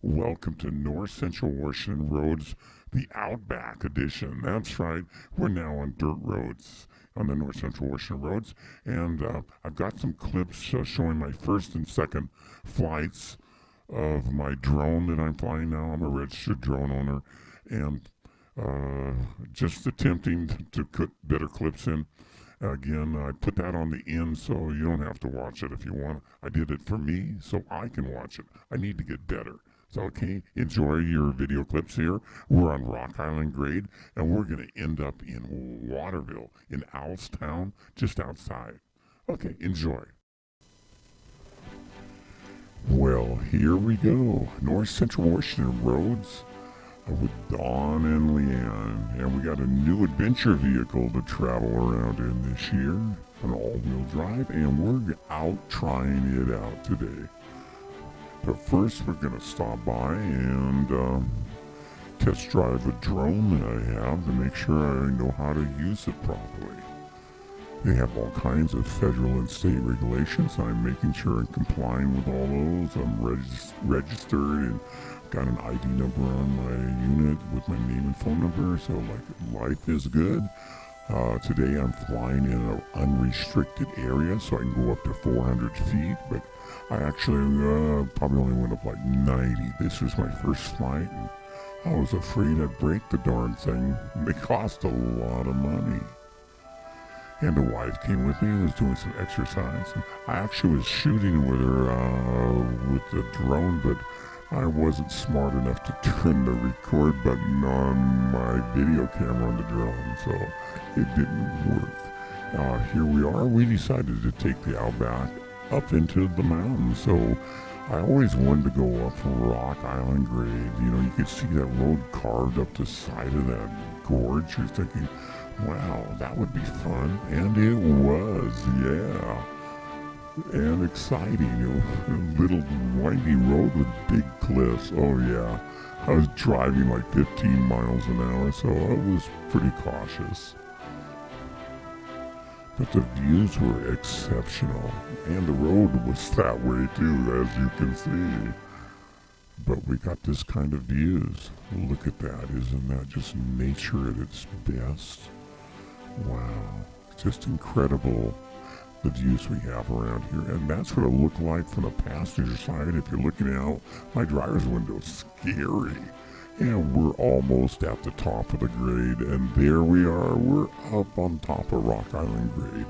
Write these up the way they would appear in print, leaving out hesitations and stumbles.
Welcome to North Central Washington Roads, the Outback Edition. That's right, we're now on dirt roads on the North Central Washington Roads, and I've got some clips showing my first and second flights of my drone that I'm flying now. I'm a registered drone owner, and just attempting to put better clips in. Again, I put that on the end so you don't have to watch it if you want. I did it for me so I can watch it. I need to get better. So, okay, enjoy your video clips here. We're on Rock Island Grade, and we're going to end up in Waterville, in Owlstown, just outside. Okay, enjoy. Well, here we go. North Central Washington Roads with Dawn and Leanne. And we got a new adventure vehicle to travel around in this year, an all-wheel drive, and we're out trying it out today. But first, we're going to stop by and test drive a drone that I have to make sure I know how to use it properly. They have all kinds of federal and state regulations. I'm making sure I'm complying with all those. I'm registered and got an ID number on my unit with my name and phone number, so life is good. Today I'm flying in an unrestricted area, so I can go up to 400 feet, but I actually probably only went up like 90. This was my first flight, and I was afraid I'd break the darn thing. They cost a lot of money. And the wife came with me and was doing some exercise. And I actually was shooting with her with the drone, but I wasn't smart enough to turn the record button on my video camera on the drone, so it didn't work. Here we are. We decided to take the Outback up into the mountains. So I always wanted to go up Rock Island Grade. You know, you could see that road carved up the side of that gorge. You're thinking, wow, that would be fun. And it was, yeah. And exciting. You know, little windy road with big cliffs. Oh, yeah. I was driving like 15 miles an hour, so I was pretty cautious. But the views were exceptional, and the road was that way too, as you can see. But we got this kind of views. Look at that. Isn't that just nature at its best? Wow. Just incredible, the views we have around here. And that's what it looked like from the passenger side. If you're looking out my driver's window, scary. And we're almost at the top of the grade, and there we are. We're up on top of Rock Island Grade.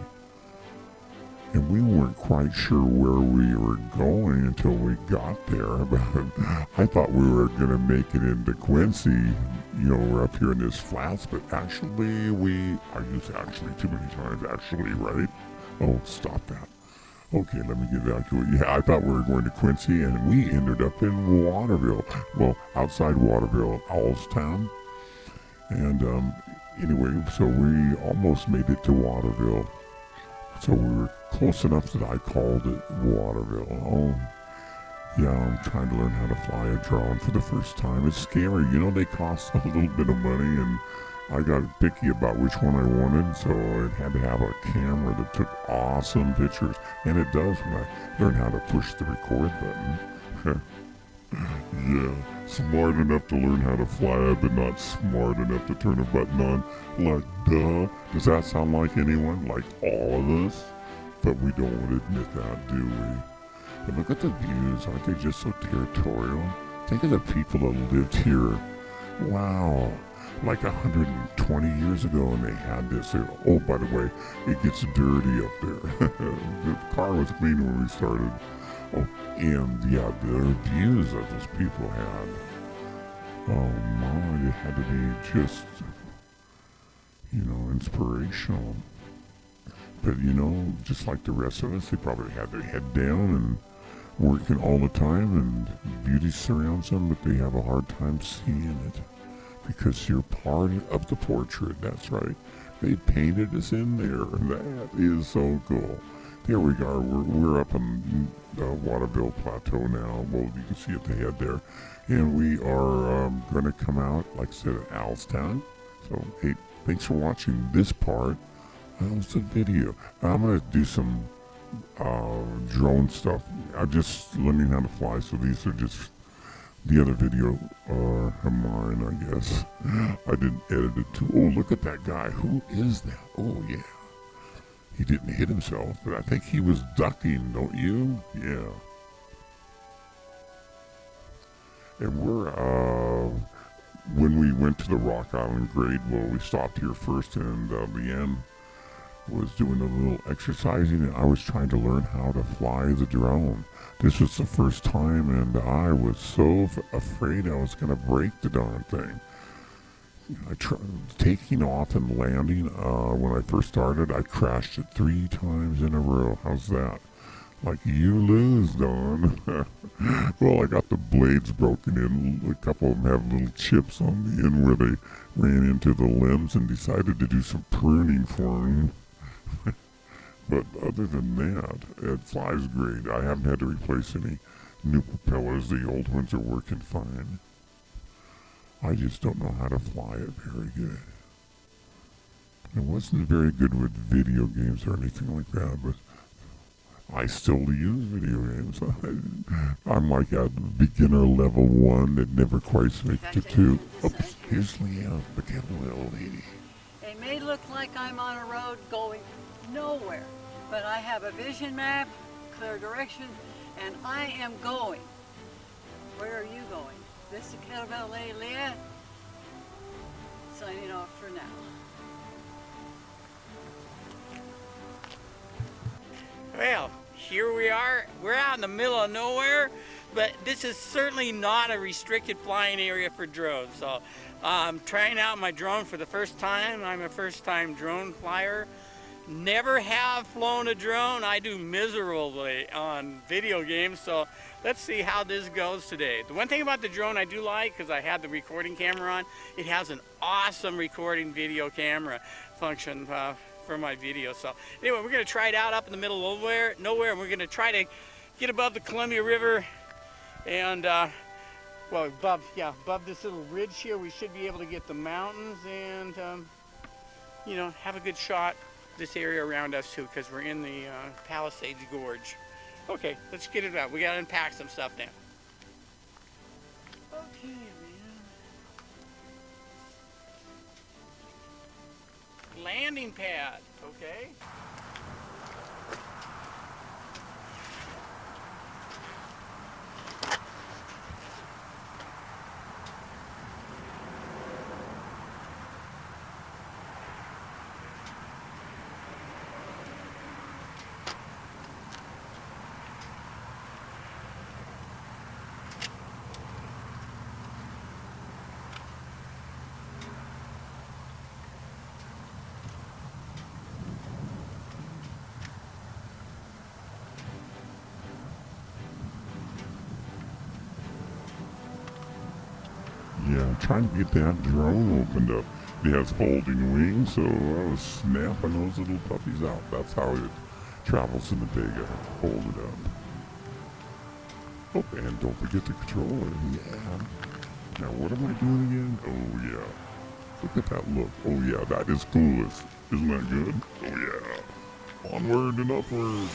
And we weren't quite sure where we were going until we got there, but I thought we were going to make it into Quincy. You know, we're up here in this flats, but actually I used actually too many times, actually, right? Oh, stop that. Okay, let me get back to it. Yeah, I thought we were going to Quincy, and we ended up in Waterville. Well, outside Waterville, Owlstown. And anyway, so we almost made it to Waterville. So we were close enough that I called it Waterville. Oh, yeah, I'm trying to learn how to fly a drone for the first time. It's scary. You know, they cost a little bit of money, and I got picky about which one I wanted, so it had to have a camera that took awesome pictures. And it does when I learn how to push the record button. Yeah, smart enough to learn how to fly, but not smart enough to turn a button on. Like, duh. Does that sound like anyone? Like all of us? But we don't admit that, do we? But look at the views. Aren't they just so territorial? Think of the people that lived here. Wow. Like 120 years ago, and they had this. Oh, by the way, it gets dirty up there. The car was clean when we started. Oh, and yeah, the views that those people had. Oh my, it had to be just, you know, inspirational. But you know, just like the rest of us, they probably had their head down and working all the time, and beauty surrounds them, but they have a hard time seeing it. Because you're part of the portrait, that's right. They painted us in there, and that is so cool. There we are, we're up on the Waterville Plateau now. Well, you can see at the head there. And we are going to come out, like I said, at Owlstown. So, hey, thanks for watching this part of the video. I'm going to do some drone stuff. I'm just learning how to fly, so these are just The other video of mine, I guess. I didn't edit it too. Oh, look at that guy. Who is that? Oh, yeah. He didn't hit himself, but I think he was ducking, don't you? Yeah. And when we went to the Rock Island grade, well, we stopped here first, and Leanne was doing a little exercising, and I was trying to learn how to fly the drone. This was the first time, and I was so afraid I was going to break the darn thing. Taking off and landing, when I first started, I crashed it 3 times in a row. How's that? Like, you lose, Don. Well, I got the blades broken in. A couple of them have little chips on the end where they ran into the limbs and decided to do some pruning for them. But other than that, it flies great. I haven't had to replace any new propellers. The old ones are working fine. I just don't know how to fly it very good. I wasn't very good with video games or anything like that, but I still use video games. I'm like a beginner level 1 that never quite makes to 2. Oops, here's Leanne, the careful little lady. It may look like I'm on a road going nowhere, but I have a vision map, clear direction, and I am going. Where are you going? This is Kettlebell Lady Leah, signing off for now. Well, here we are. We're out in the middle of nowhere, but this is certainly not a restricted flying area for drones. So I'm trying out my drone for the first time. I'm a first-time drone flyer. Never have flown a drone. I do miserably on video games, so let's see how this goes today. The one thing about the drone I do like, because I had the recording camera on, it has an awesome recording video camera function for my video. So anyway, we're going to try it out up in the middle of nowhere, and we're going to try to get above the Columbia River and well, above this little ridge here. We should be able to get the mountains and you know, have a good shot this area around us too, because we're in the Palisades Gorge. Okay, let's get it out. We got to unpack some stuff now. Okay, man. Landing pad, okay. Yeah, I'm trying to get that drone opened up. It has folding wings, so I was snapping those little puppies out. That's how it travels in the Vega, folded up. Oh, and don't forget the controller. Yeah. Now, what am I doing again? Oh, yeah. Look at that look. Oh, yeah, that is cool. Isn't that good? Oh, yeah. Onward and upward.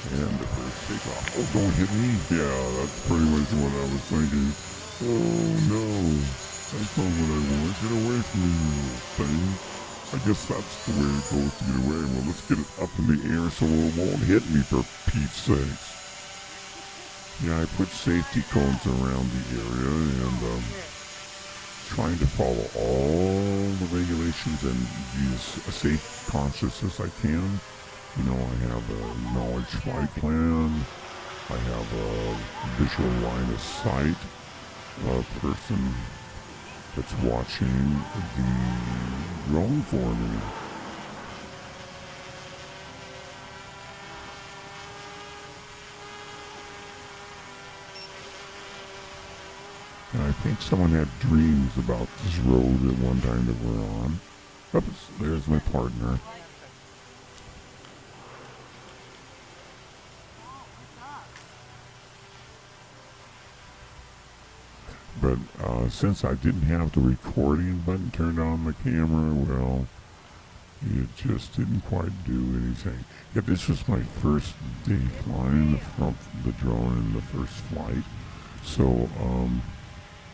And the first takeoff. Oh, don't hit me. Yeah, that's pretty much what I was thinking. Oh, no. That's not what I want. Get away from me, you little thing. I guess that's the way it goes to get away. Well, let's get it up in the air so it won't hit me, for Pete's sakes. Yeah, I put safety cones around the area and trying to follow all the regulations and be as safe, conscious as I can. You know, I have a knowledge flight plan. I have a visual line of sight. A person that's watching the drone for me. And I think someone had dreams about this road at one time that we're on. Oops, there's my partner. But since I didn't have the recording button turned on the camera, well, It just didn't quite do anything. Yeah, this was my first day flying the drone in the first flight, so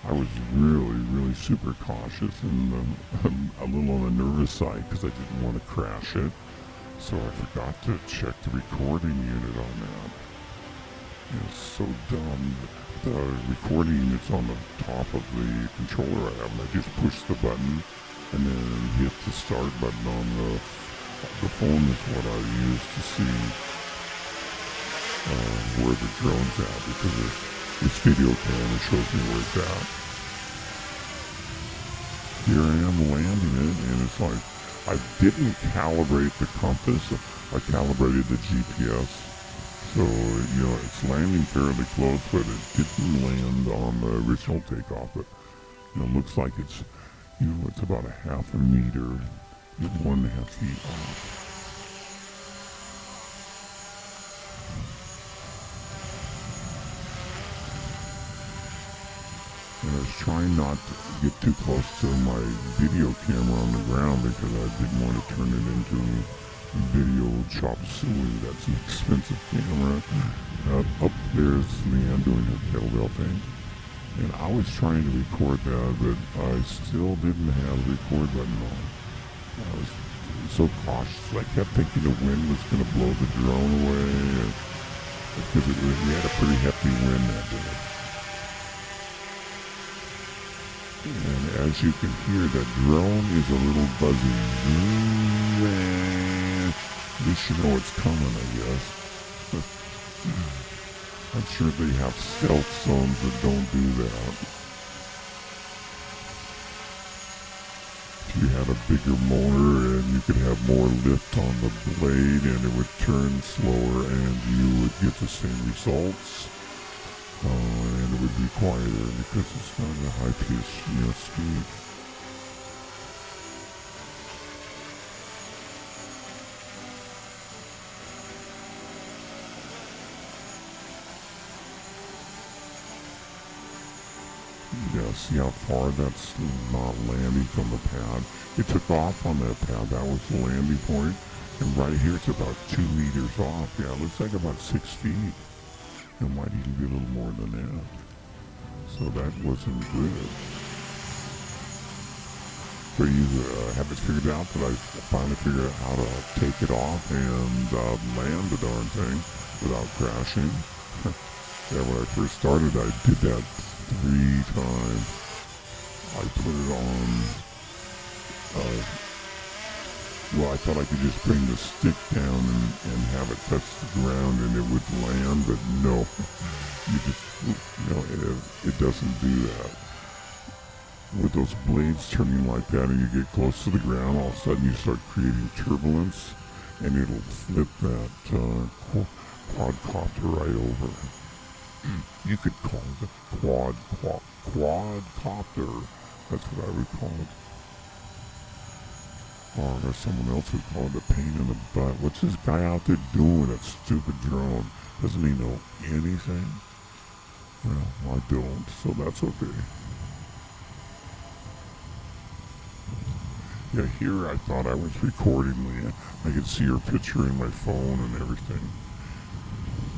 I was really super cautious and a little on the nervous side because I didn't want to crash it. So I forgot to check the recording unit on that. It's so dumb. The recording unit's on the top of the controller I have, and I just push the button and then hit the start button on the phone is what I use to see where the drone's at, because this video camera shows me where it's at. Here I am landing it, and it's like, I didn't calibrate the compass, I calibrated the GPS. So, it's landing fairly close, but it didn't land on the original takeoff. But, it looks like it's, it's about a half a meter, 1.5 feet off. And I was trying not to get too close to my video camera on the ground because I didn't want to turn it into video chop suey. That's an expensive camera. Up there's Leanne doing her kettlebell thing. And I was trying to record that, but I still didn't have the record button on. I was so cautious. I kept thinking the wind was going to blow the drone away, because we had a pretty hefty wind that day. And as you can hear, that drone is a little buzzy. At least you know it's coming, I guess. I'm sure they have stealth zones that don't do that. If you had a bigger motor and you could have more lift on the blade and it would turn slower and you would get the same results. And it would be quieter because it's not a high-paced, speed. Yeah, see how far that's not landing from the pad? It took off on that pad. That was the landing point. And right here it's about 2 meters off. Yeah, it looks like about 6 feet. It might even be a little more than that. So that wasn't good. So you have it figured out that I finally figured out how to take it off and land the darn thing without crashing. Yeah, when I first started, I did that 3 times. I put it on, I thought I could just bring the stick down and have it touch the ground and it would land, but no, you just, it doesn't do that. With those blades turning like that and you get close to the ground, all of a sudden you start creating turbulence and it'll flip that quadcopter right over. You could call it a quadcopter. That's what I would call it. Or someone else would call it a pain in the butt. What's this guy out there doing, that stupid drone? Doesn't he know anything? Well, I don't, so that's okay. Yeah, here I thought I was recording Leanne. I could see her picture in my phone and everything.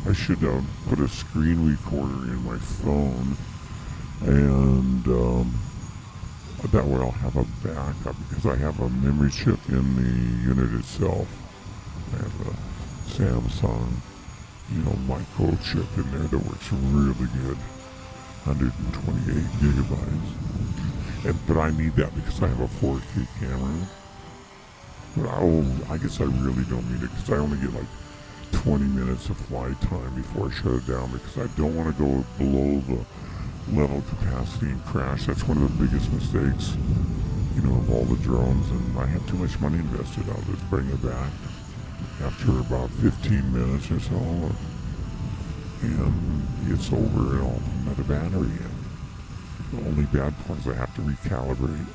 I should put a screen recorder in my phone, and that way I'll have a backup, because I have a memory chip in the unit itself. I have a Samsung, microchip in there that works really good, 128 gigabytes. But I need that because I have a 4K camera. But I guess I really don't need it, because I only get like 20 minutes of flight time before I shut it down, because I don't want to go below the level capacity and crash. That's one of the biggest mistakes, of all the drones, and I have too much money invested. I'll just bring it back after about 15 minutes or so, and it's over and I'll let the battery in. The only bad part is I have to recalibrate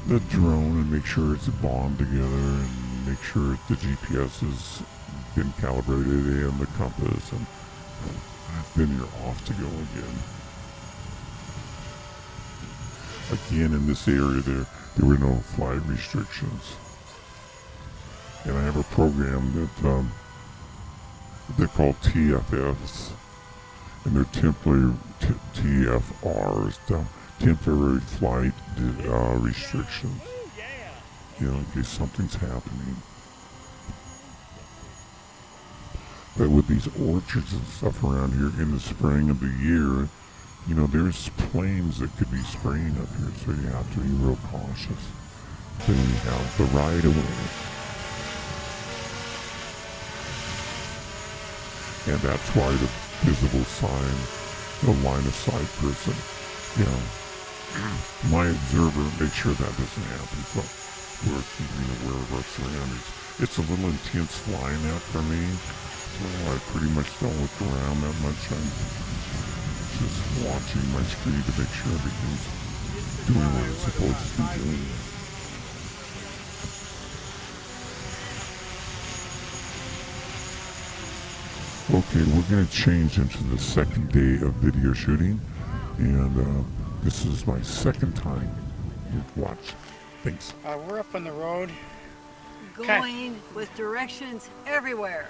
the drone and make sure it's bound together and make sure the GPS has been calibrated and the compass, and then you're off to go again. Again, in this area there were no flight restrictions. And I have a program that they're called TFFs, and they're TFRs, temporary flight restrictions. You know, in case something's happening. But with these orchards and stuff around here in the spring of the year, you know, there's planes that could be spraying up here, so you have to be real cautious. Then you have the right of way. And that's why the visible sign, the line of sight person, you know, my observer makes sure that doesn't happen. So we're keeping aware of our surroundings. It's a little intense flying that for me, so I pretty much don't look around that much. I'm just watching my screen to make sure everything's doing what it's supposed to be doing. Okay, we're going to change into the second day of video shooting, and this is my second time. Watch. Thanks. We're up on the road. Going with directions everywhere.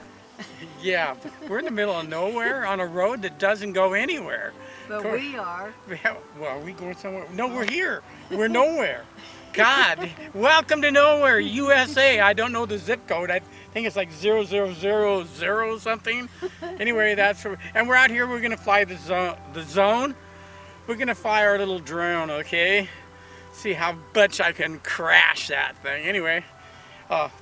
Yeah, we're in the middle of nowhere on a road that doesn't go anywhere. But we are. Well, are we going somewhere? No, we're here. We're nowhere. God, welcome to nowhere, USA. I don't know the zip code. I think it's like 0000 something. Anyway, and we're out here. We're gonna fly the zone. We're gonna fly our little drone, okay? See how much I can crash that thing. Anyway,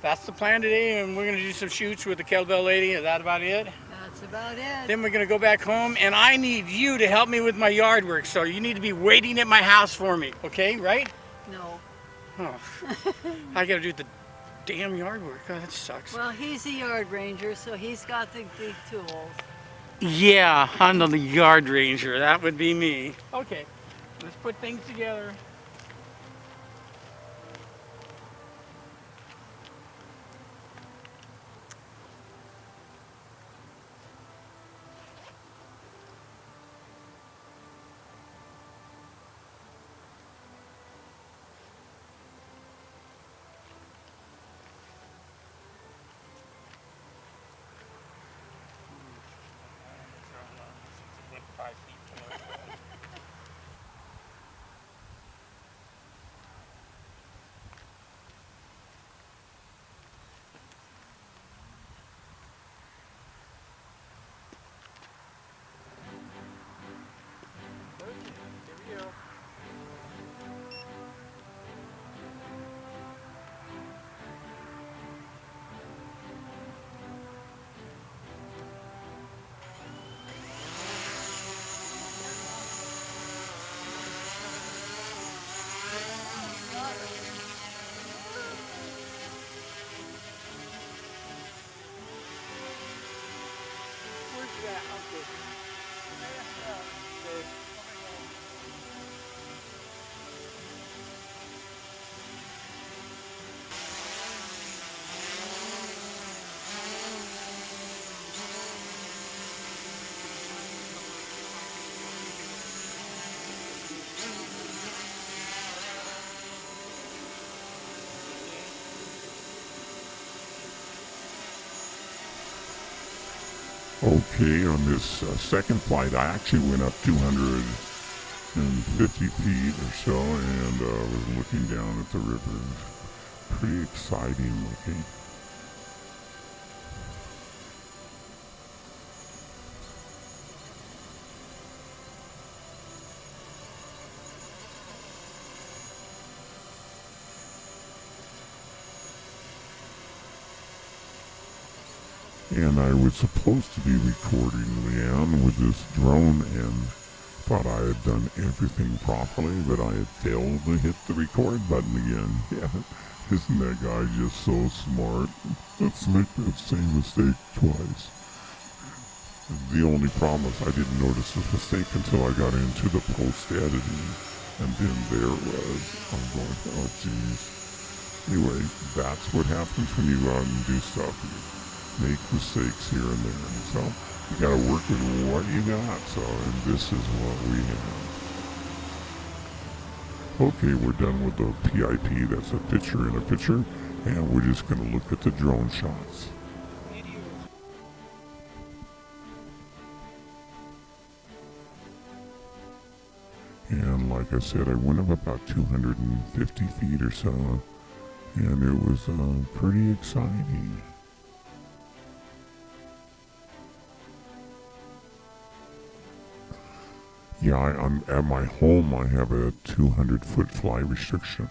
that's the plan today, and we're gonna do some shoots with the kettlebell lady. Is that about it? That's about it. Then we're gonna go back home, and I need you to help me with my yard work. So you need to be waiting at my house for me, okay? Right? No. Oh, I gotta do the damn yard work. Oh, that sucks. Well, he's the yard ranger, so he's got the tools. Yeah, I'm the yard ranger. That would be me. Okay, let's put things together. Okay, on this second flight, I actually went up 250 feet or so, and was looking down at the river. Pretty exciting looking. And I was supposed to be recording Leanne with this drone and thought I had done everything properly, but I had failed to hit the record button again. Yeah, isn't that guy just so smart? Let's make that same mistake twice. The only problem is I didn't notice this mistake until I got into the post-editing, and then there it was. I'm going, oh geez. Anyway, that's what happens when you go out and do stuff. You make mistakes here and there. So you gotta work with what you got. So, and this is what we have. Okay, we're done with the PIP. That's a picture in a picture. And we're just going to look at the drone shots. And like I said, I went up about 250 feet or so, and it was pretty exciting. Yeah, I'm at my home. I have a 200-foot fly restriction.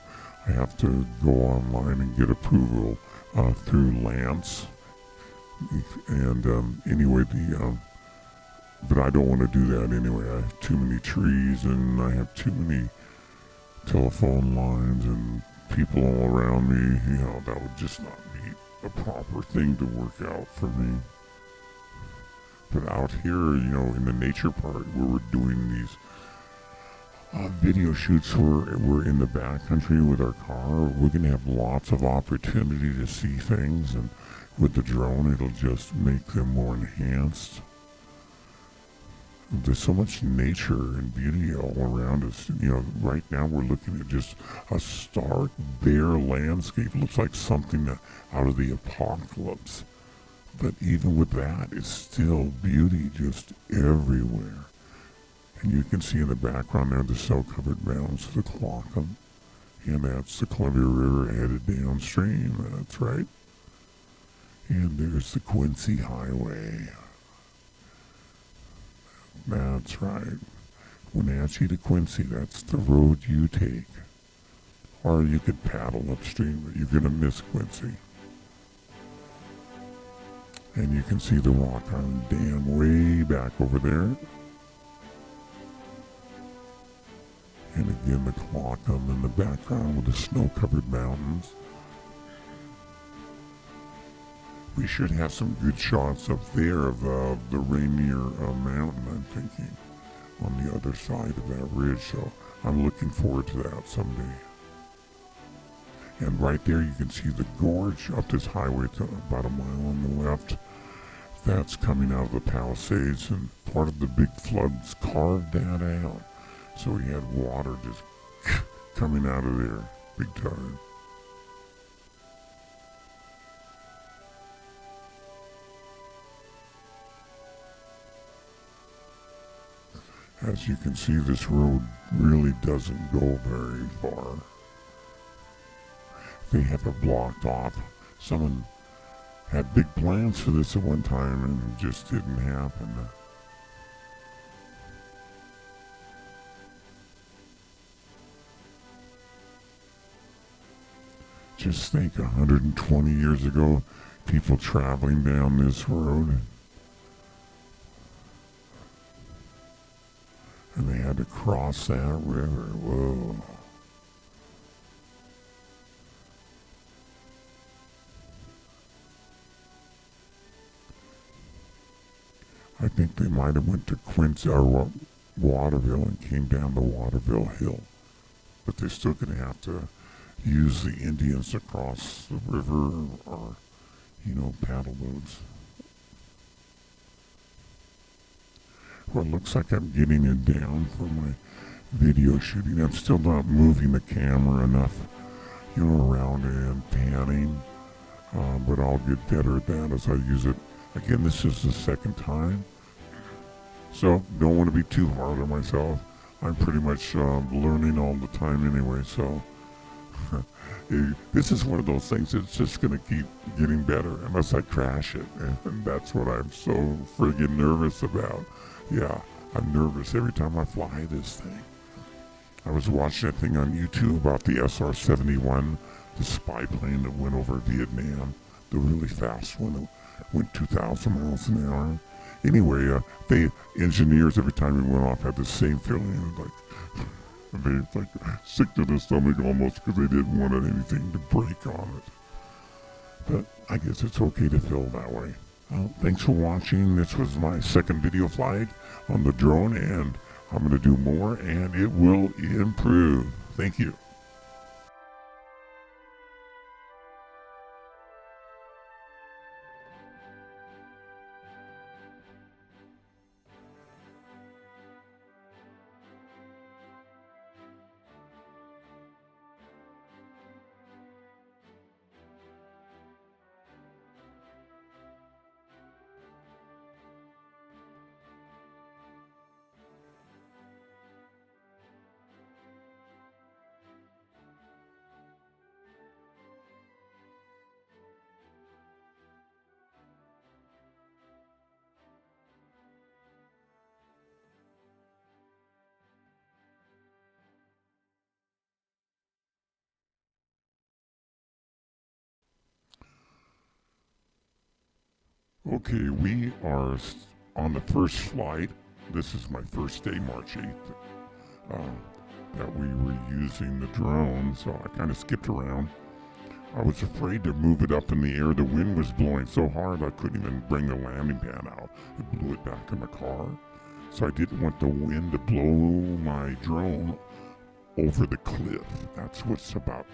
I have to go online and get approval through Lance. And anyway, but I don't want to do that anyway. I have too many trees and I have too many telephone lines and people all around me. You know, that would just not be a proper thing to work out for me. But out here, you know, in the nature part where we're doing these video shoots where we're in the backcountry with our car, we're going to have lots of opportunity to see things, and with the drone it'll just make them more enhanced. There's so much nature and beauty all around us. You know, right now we're looking at just a stark, bare landscape. It looks like something out of the apocalypse. But even with that, it's still beauty just everywhere. And you can see in the background there the snow-covered mountains of the Qualicum. And that's the Columbia River headed downstream, that's right. And there's the Quincy Highway. That's right. Wenatchee to Quincy, that's the road you take. Or you could paddle upstream, but you're going to miss Quincy. And you can see the Rock Island Dam way back over there. And again, the Qualicum in the background with the snow-covered mountains. We should have some good shots up there of the Rainier Mountain, I'm thinking, on the other side of that ridge. So I'm looking forward to that someday. And right there you can see the gorge up this highway to about a mile on the left. That's coming out of the Palisades, and part of the big floods carved that out. So we had water just coming out of there big time. As you can see, this road really doesn't go very far. They have it blocked off. Someone had big plans for this at one time and it just didn't happen. Just think, 120 years ago, people traveling down this road. And they had to cross that river. Whoa. I think they might have went to Quincy or Waterville and came down the Waterville Hill. But they're still going to have to use the Indians to cross the river or, you know, paddle boats. Well, it looks like I'm getting it down for my video shooting. I'm still not moving the camera enough, you know, around and panning. But I'll get better at that as I use it. Again, this is the second time. So, don't want to be too hard on myself. I'm pretty much learning all the time anyway, so this is one of those things that's just going to keep getting better unless I crash it. And that's what I'm so friggin' nervous about. Yeah, I'm nervous every time I fly this thing. I was watching that thing on YouTube about the SR-71, the spy plane that went over Vietnam, the really fast one that went 2,000 miles an hour. Anyway, the engineers, every time it went off, had the same feeling, like sick to the stomach almost, because they didn't want anything to break on it. But I guess it's okay to feel that way. Thanks for watching. This was my second video flight on the drone, and I'm going to do more, and it will improve. Thank you. Okay, we are on the first flight. This is my first day, March 8th, that we were using the drone, so I kind of skipped around. I was afraid to move it up in the air. The wind was blowing so hard I couldn't even bring the landing pad out. It blew it back in the car. So I didn't want the wind to blow my drone over the cliff. That's what's about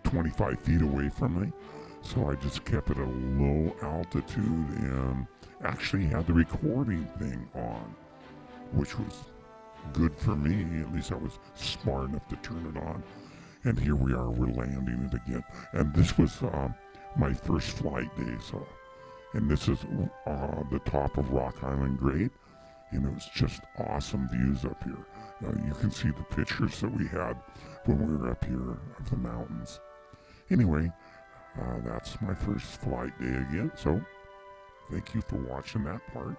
25 feet away from me. So I just kept it at a low altitude and actually had the recording thing on, which was good for me. At least I was smart enough to turn it on. And here we are, we're landing it again. And this was my first flight day. So, and this is the top of Rock Island Grade. And it was just awesome views up here. You can see the pictures that we had when we were up here of the mountains. Anyway, that's my first flight day again. So, thank you for watching that part.